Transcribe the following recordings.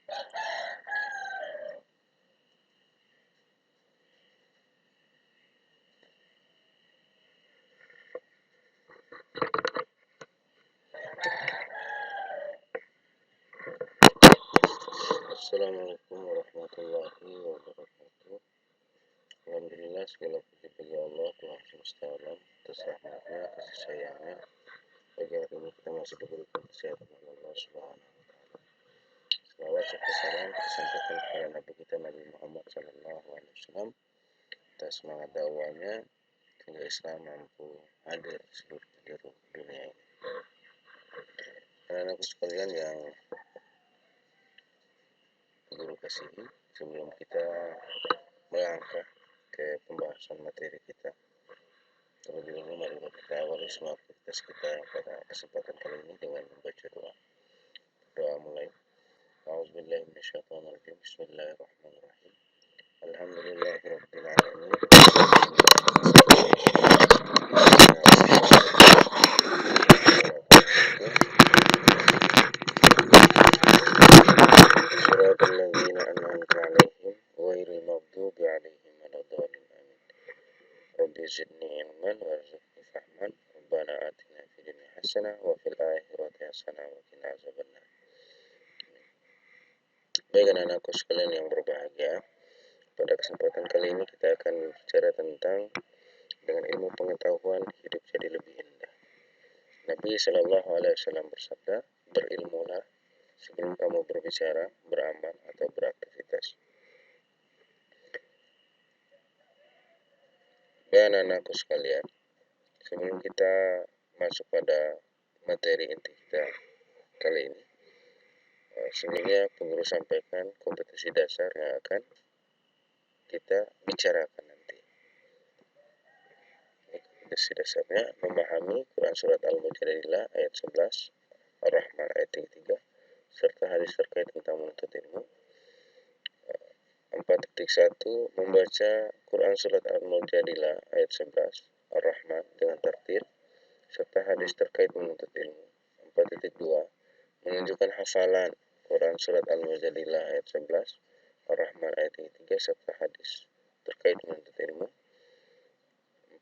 Assalamualaikum warahmatullahi wabarakatuh. Alhamdulillah segala puji bagi Allah Tuhan semesta alam atas rahmatnya, kasih sayangnya. Bagi hari ini kita masih diberikan kesehatan oleh Allah Subhanahu wa taala. Selawat serta salam disampaikan kepada Nabi kita Nabi Muhammad sallallahu alaihi wasallam atas semangat dakwahnya hingga Islam mampu hadir di seluruh penjuru dunia ini. Anak-anakku sekalian yang guru kasihi, sebelum kita melangkah ke pembahasan materi kita, terlebih dahulu mari kita awali semua aktivitas kita pada kesempatan kali ini dengan membaca doa. Doa mulai. A'udzubillahi minasyaitonirrajim. Bismillahirrahmanirrahim. Alhamdulillahirabbil alamin. Shiratal ladzina an'amta 'alaihim ghairil maghdubi 'alaihim waladdallin. Amin. Rabbi zidni ilman warzuqni fahman. Rabbana atina fid dunya hasanah wa fil akhirati hasanah wa qina azabannar. Baik anak-anakku sekalian yang berbahagia, pada kesempatan kali ini kita akan berbicara tentang dengan ilmu pengetahuan hidup jadi lebih indah. Nabi Shallallahu Alaihi Wasallam bersabda, berilmulah sebelum kamu berbicara, beramal atau beraktivitas. Dan anak-anakku sekalian, sebelum kita masuk pada materi inti kita kali ini, sebelumnya pengguru sampaikan kompetisi dasar yang akan kita bicarakan nanti. Kompetisi dasarnya memahami Quran Surat Al-Mujadilah ayat 11, Ar-Rahman ayat 33, serta hadis terkait tentang menuntut ilmu. 4.1 membaca Quran Surat Al-Mujadilah ayat 11, Ar-Rahman dengan tartil, serta hadis terkait menuntut ilmu. 4.2 menunjukkan hafalan Quran Surat Al-Mujadilah ayat 11, Ar-Rahman ayat 33, serta hadis terkait menuntut ilmu.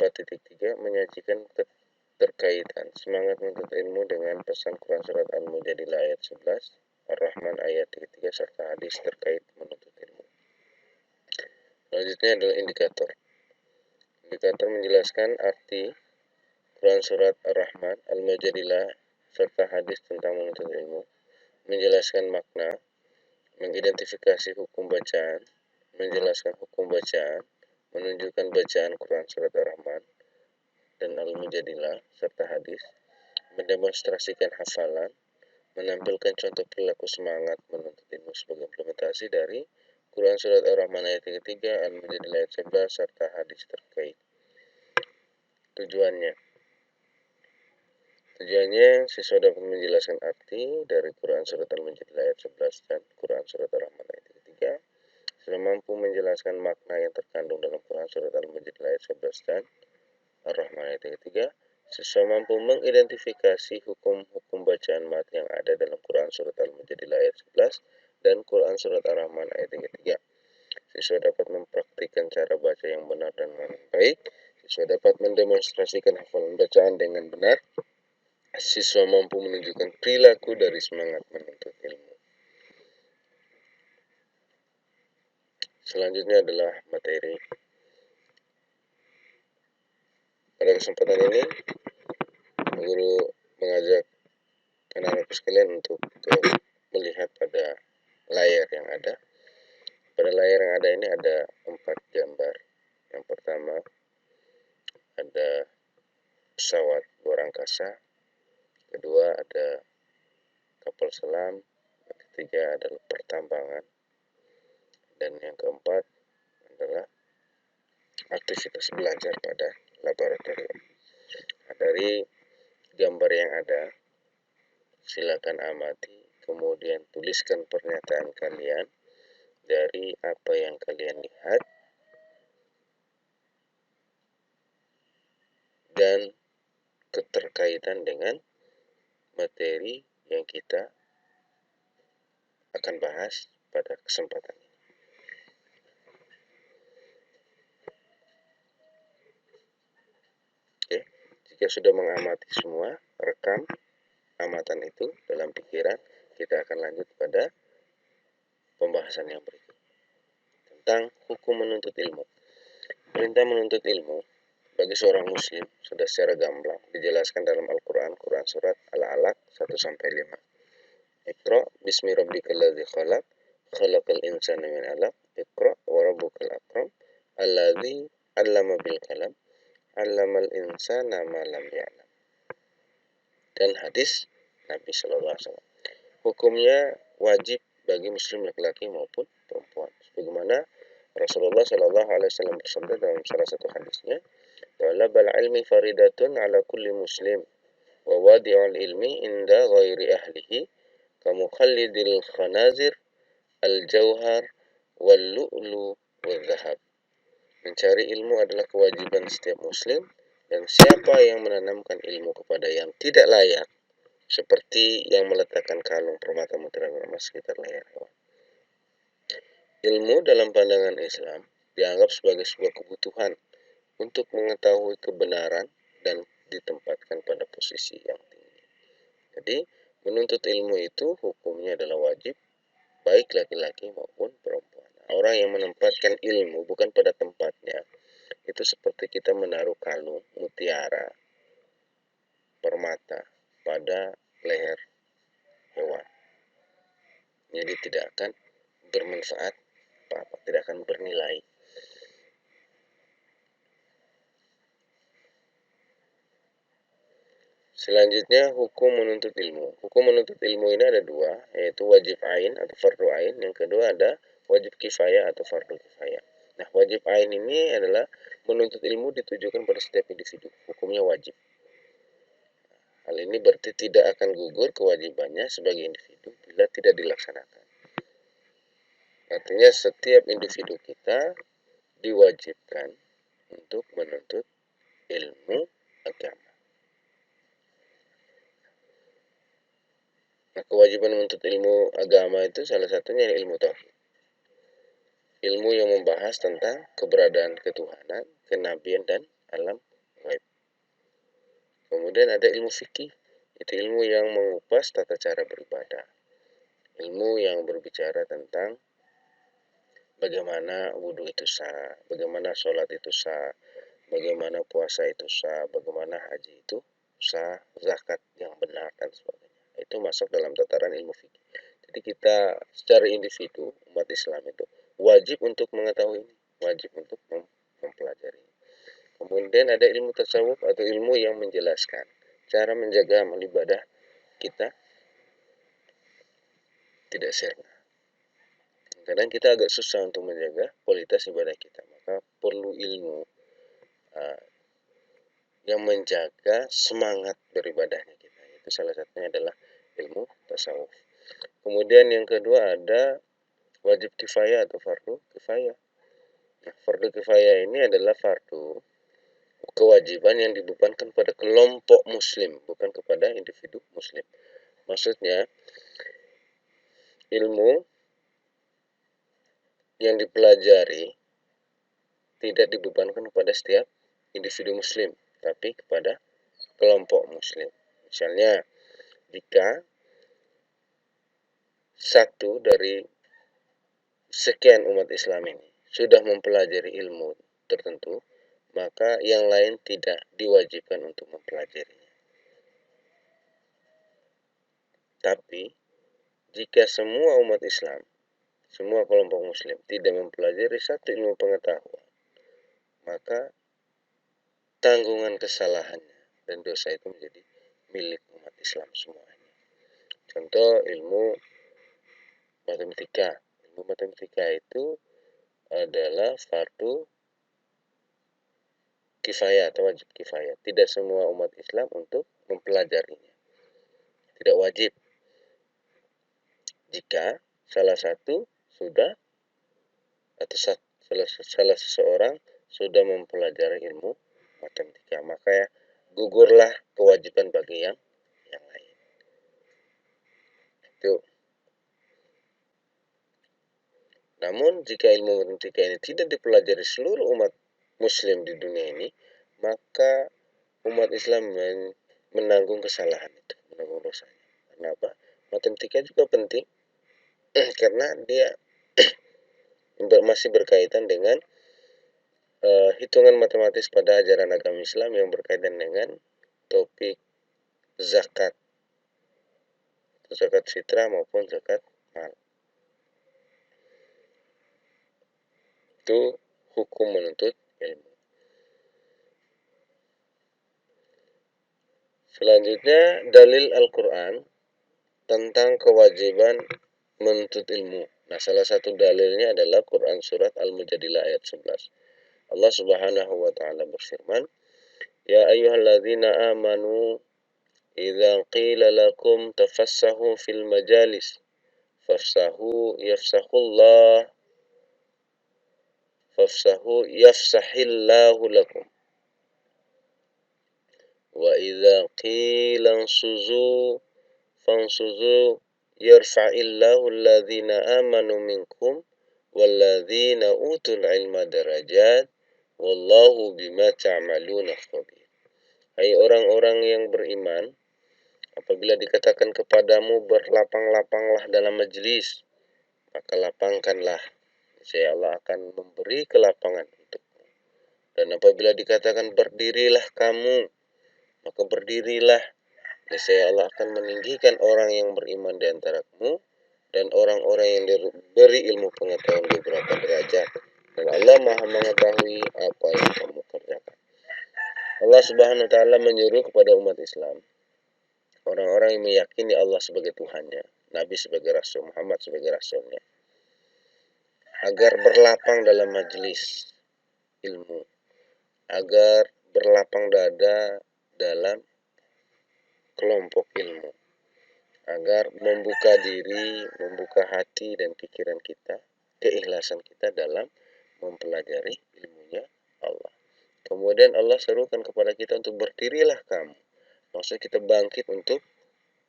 4.3 menyajikan keterkaitan semangat menuntut ilmu dengan pesan Quran Surat Al-Mujadilah ayat 11, Ar-Rahman ayat 33, serta hadis terkait menuntut ilmu. Selanjutnya adalah indikator. Indikator menjelaskan arti Quran Surat Ar-Rahman, Al-Mujadilah, serta hadis tentang menuntut ilmu. Menjelaskan makna, mengidentifikasi hukum bacaan, menjelaskan hukum bacaan, menunjukkan bacaan Quran Surat Ar-Rahman dan Al-Mujadilah serta hadis, mendemonstrasikan hafalan, menampilkan contoh perilaku semangat menuntut ilmu sebagai implementasi dari Quran Surat Ar-Rahman ayat 33, Al-Mujadilah ayat 11 serta hadis terkait. Tujuannya siswa dapat menjelaskan arti dari Quran Surat Al-Mujadilah ayat 11 dan Quran Surat Ar-Rahman ayat 33. Siswa mampu menjelaskan makna yang terkandung dalam Quran Surat Al-Mujadilah ayat 11 dan Ar-Rahman ayat 33. Siswa mampu mengidentifikasi hukum-hukum bacaan mat yang ada dalam Quran Surat Al-Mujadilah ayat 11 dan Quran Surat Ar-Rahman ayat 33. Siswa dapat mempraktikkan cara baca yang benar dan baik. Siswa dapat mendemonstrasikan hafalan bacaan dengan benar. Siswa mampu menunjukkan perilaku dari semangat menuntut ilmu. Selanjutnya adalah materi. Pada kesempatan ini, guru mengajak anak-anak sekalian untuk melihat pada layar yang ada. Pada layar yang ada ini ada 4 gambar. Yang pertama ada pesawat luar angkasa. Kedua ada kapal selam. Yang ketiga adalah pertambangan. Dan yang keempat adalah aktivitas belajar pada laboratorium. Nah, dari gambar yang ada, silakan amati, kemudian tuliskan pernyataan kalian dari apa yang kalian lihat dan keterkaitan dengan materi yang kita akan bahas pada kesempatan ini. Oke, jika sudah mengamati semua, rekam amatan itu dalam pikiran, kita akan lanjut pada pembahasan yang berikut tentang hukum menuntut ilmu. Perintah menuntut ilmu bagi seorang muslim sudah secara gamblang dijelaskan dalam Al-Quran, Quran Surat Al-Alaq 1-5. Iqra bismi rabbikal ladzi khalaq, khalaqal insana min 'alaq, Iqra wa rabbukal akram, alladzi 'allama bil qalam, 'allamal insana ma lam ya'lam. Dan hadis Nabi sallallahu alaihi wasallam. Hukumnya wajib bagi muslim laki-laki maupun perempuan. Sebagaimana Rasulullah sallallahu alaihi wasallam bersabda dalam salah satu hadisnya, "Talabul ilmi faridatun ala kulli muslim wa wadi'ul ilmi inda ghairi ahlihi kamukhallidil khanazir al-jauhar wal lu'lu wal dhahab." Mencari ilmu adalah kewajiban setiap muslim, dan siapa yang menanamkan ilmu kepada yang tidak layak, seperti yang meletakkan kalung permata mutiara emas sekitar leher hewan. Ilmu dalam pandangan Islam dianggap sebagai sebuah kebutuhan untuk mengetahui kebenaran dan ditempatkan pada posisi yang tinggi. Jadi, menuntut ilmu itu hukumnya adalah wajib, baik laki-laki maupun perempuan. Orang yang menempatkan ilmu bukan pada tempatnya, itu seperti kita menaruh kalung mutiara permata pada leher hewan. Jadi tidak akan bermanfaat apa-apa, tidak akan bernilai. Selanjutnya, hukum menuntut ilmu. Hukum menuntut ilmu ini ada dua, yaitu wajib ain atau fardu ain. Yang kedua ada wajib kifayah atau fardu kifayah. Nah, wajib ain ini adalah menuntut ilmu ditujukan pada setiap individu. Hukumnya wajib. Hal ini berarti tidak akan gugur kewajibannya sebagai individu bila tidak dilaksanakan. Artinya setiap individu kita diwajibkan untuk menuntut ilmu agama. Nah, kewajiban menuntut ilmu agama itu salah satunya ilmu tauhid. Ilmu yang membahas tentang keberadaan ketuhanan, kenabian, dan alam gaib. Kemudian ada ilmu fikih, itu ilmu yang mengupas tata cara beribadah. Ilmu yang berbicara tentang bagaimana wudhu itu sah, bagaimana sholat itu sah, bagaimana puasa itu sah, bagaimana haji itu sah, zakat yang benar, dan sebagainya. Itu masuk dalam tataran ilmu fikih. Jadi kita secara individu, umat Islam itu wajib untuk mengetahui ini, wajib untuk mempelajari. Kemudian ada ilmu tasawuf atau ilmu yang menjelaskan cara menjaga amal ibadah kita tidak sirna. Kadang kita agak susah untuk menjaga kualitas ibadah kita, maka perlu ilmu yang menjaga semangat beribadahnya kita. Itu salah satunya adalah ilmu tasawuf. Kemudian yang kedua ada wajib kifayah atau fardu kifayah. Nah, fardu kifayah ini adalah fardu kewajiban yang dibebankan pada kelompok muslim, bukan kepada individu muslim. Maksudnya, ilmu yang dipelajari tidak dibebankan kepada setiap individu muslim, tapi kepada kelompok muslim. Misalnya, jika satu dari sekian umat Islam ini sudah mempelajari ilmu tertentu, maka yang lain tidak diwajibkan untuk mempelajarinya. Tapi, jika semua umat Islam, semua kelompok muslim tidak mempelajari satu ilmu pengetahuan, maka tanggungan kesalahannya dan dosa itu menjadi milik umat Islam semuanya. Contoh ilmu matematika. Ilmu matematika itu adalah fardu kifayah atau wajib kifayah. Tidak semua umat Islam untuk mempelajarinya. Tidak wajib. Jika salah satu sudah atau salah seseorang sudah mempelajari ilmu matematika, maka gugurlah kewajiban bagi yang lain. Itu. Namun jika ilmu matematika ini tidak dipelajari seluruh umat muslim di dunia ini, maka umat Islam menanggung kesalahan itu, menanggung dosanya. Kenapa? Matematika juga penting karena dia masih berkaitan dengan hitungan matematis pada ajaran agama Islam yang berkaitan dengan topik zakat, zakat fitrah maupun zakat mal. Itu hukum menuntut ilmu. Selanjutnya dalil Al-Quran tentang kewajiban menuntut ilmu. Nah, salah satu dalilnya adalah Quran surat Al-Mujadilah ayat 11. Allah Subhanahu wa taala berfirman, "Ya ayyuhalladzina amanu idza qila lakum tafassahu fil majalis fafsahu yafsahullah fafsahu yafsahillahu lakum wa idza qila ansuzu fansuzu yarfa'illahu alladhina amanu minkum walladzina utul ilma darajat wallahu bima ta'maluna khabir." Hai orang-orang yang beriman, apabila dikatakan kepadamu berlapang-lapanglah dalam majelis, maka lapangkanlah, niscaya Allah akan memberi kelapangan untukmu. Dan apabila dikatakan berdirilah kamu, maka berdirilah, niscaya Allah akan meninggikan orang yang beriman di antara kamu dan orang-orang yang diberi ilmu pengetahuan beberapa derajat. Dan Allah Maha mengetahui apa yang kamu kerjakan. Allah Subhanahu wa taala menyuruh kepada umat Islam, orang-orang yang meyakini Allah sebagai Tuhannya, Nabi sebagai Rasul, Muhammad sebagai Rasulnya, agar berlapang dalam majelis ilmu, agar berlapang dada dalam kelompok ilmu, agar membuka diri, membuka hati dan pikiran kita, keikhlasan kita dalam mempelajari ilmunya Allah. Kemudian Allah serukan kepada kita untuk berdirilah kamu. Maksudnya kita bangkit untuk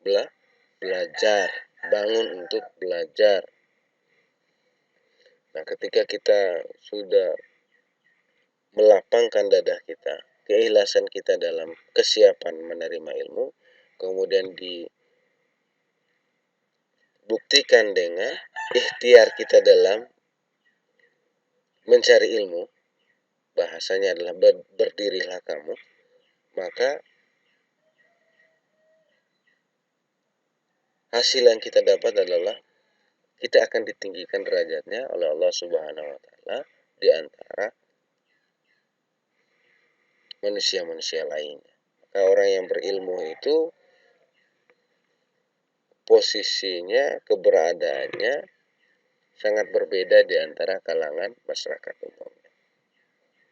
belajar, bangun untuk belajar. Nah, ketika kita sudah melapangkan dada kita, keikhlasan kita dalam kesiapan menerima ilmu, kemudian dibuktikan dengan ikhtiar kita dalam mencari ilmu, bahasanya adalah berdirilah kamu, maka hasil yang kita dapat adalah kita akan ditinggikan derajatnya oleh Allah Subhanahu wa taala di antara manusia-manusia lainnya. Maka orang yang berilmu itu posisinya, keberadaannya sangat berbeda di antara kalangan masyarakat umum.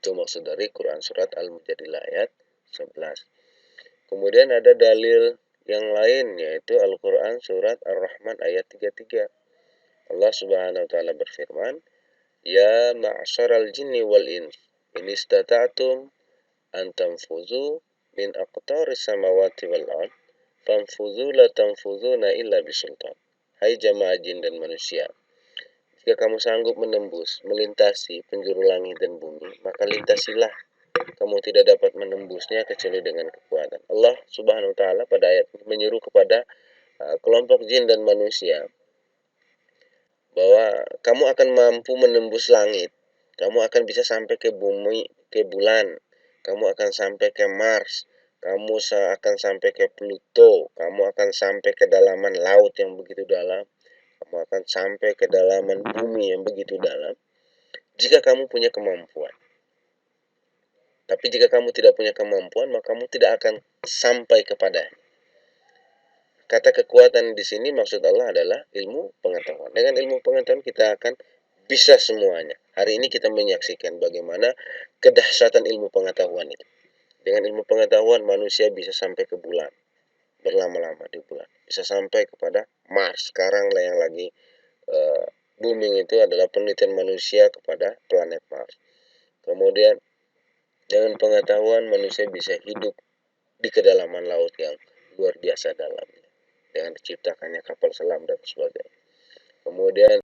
Itu maksud dari Quran surat Al-Mujadilah ayat 11. Kemudian ada dalil yang lain, yaitu Al-Quran surat Ar-Rahman ayat 33. Allah Subhanahu wa taala berfirman, "Ya ma'syaral jinni wal ins, in istata'tum an tanfuzu min aqtaris samawati wal ard, fanfuzu la tanfuzuna illa bisultan." Hai jamaah jin dan manusia, jika kamu sanggup menembus, melintasi penjuru langit dan bumi, maka lintasilah. Kamu tidak dapat menembusnya kecuali dengan kekuatan. Allah Subhanahu wa taala pada ayat ini menyuruh kepada kelompok jin dan manusia bahwa kamu akan mampu menembus langit. Kamu akan bisa sampai ke bumi, ke bulan. Kamu akan sampai ke Mars. Kamu akan sampai ke Pluto. Kamu akan sampai ke kedalaman laut yang begitu dalam. Kamu akan sampai ke kedalaman bumi yang begitu dalam. Jika kamu punya kemampuan. Tapi jika kamu tidak punya kemampuan, maka kamu tidak akan sampai kepadanya. Kata kekuatan di sini maksud Allah adalah ilmu pengetahuan. Dengan ilmu pengetahuan kita akan bisa semuanya. Hari ini kita menyaksikan bagaimana kedahsyatan ilmu pengetahuan itu. Dengan ilmu pengetahuan manusia bisa sampai ke bulan, berlama-lama di bulan. Bisa sampai kepada Mars. Sekarang yang lagi booming itu adalah penelitian manusia kepada planet Mars. Kemudian dengan pengetahuan manusia bisa hidup di kedalaman laut yang luar biasa dalamnya, dengan diciptakannya kapal selam dan sebagainya. Kemudian